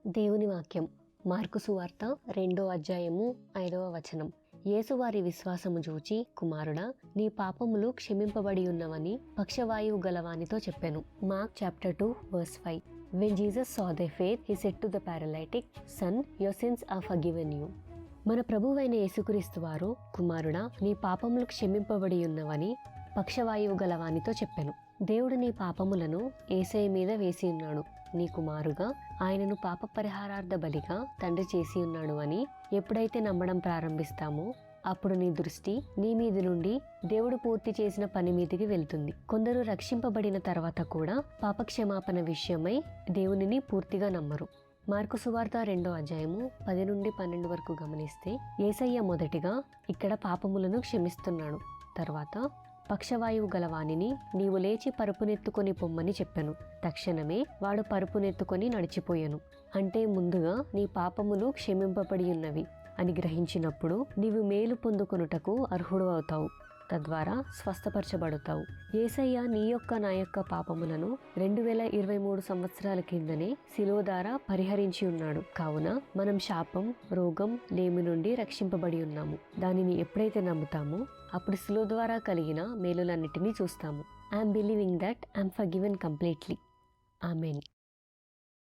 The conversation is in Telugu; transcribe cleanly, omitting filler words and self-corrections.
దేవుని వాక్యం మార్కు సువార్త 2వ అధ్యాయము 5వ వచనం. యేసు వారి విశ్వాసము చూచి, కుమారుడా, నీ పాపములు క్షమింపబడి ఉన్నవని పక్షవాయువు గలవానితో చెప్పెను. Mark chapter 2 verse 5. When Jesus saw their faith, he said to the paralytic, Son, your sins are forgiven you. మన ప్రభువైన యేసుక్రీస్తు వారు, కుమారుడా, నీ పాపములు క్షమింపబడి ఉన్నవని పక్షవాయువు గలవానితో చెప్పెను. దేవుడు నీ పాపములను యేసయ్య మీద వేసి ఉన్నాడు. నీ కుమారుగా ఆయనను పాప పరిహారార్థ బలిగా తండ్రి చేసి ఉన్నాడు అని ఎప్పుడైతే నమ్మడం ప్రారంభిస్తామో అప్పుడు నీ దృష్టి నీ మీద నుండి దేవుడు పూర్తి చేసిన పని మీదికి వెళ్తుంది. కొందరు రక్షింపబడిన తర్వాత కూడా పాపక్షమాపణ విషయమై దేవునిని పూర్తిగా నమ్మరు. మార్కు సువార్త 2వ అధ్యాయము 10 నుండి 12 వరకు గమనిస్తే యేసయ్య మొదటిగా ఇక్కడ పాపములను క్షమిస్తున్నాడు. తర్వాత పక్షవాయువు గలవానిని నీవు లేచి పరుపునెత్తుకొని పొమ్మని చెప్పెను. తక్షణమే వాడు పరుపునెత్తుకొని నడిచిపోయాను. అంటే ముందుగా నీ పాపములు క్షమింపబడి ఉన్నవి అని గ్రహించినప్పుడు నీవు మేలు పొందుకొనుటకు అర్హుడు అవుతావు. తద్వారా స్వస్థపరచబడతావు. యేసయ్య నీ యొక్క నా యొక్క పాపములను 2023 సంవత్సరాల కిందనే శిలువ ద్వారా పరిహరించి ఉన్నాడు. కావున మనం శాపం, రోగం, లేమి నుండి రక్షింపబడి ఉన్నాము. దానిని ఎప్పుడైతే నమ్ముతామో అప్పుడు శిలువ ద్వారా కలిగిన మేలులన్నిటినీ చూస్తాము. I'm believing that I'm forgiven completely. Amen.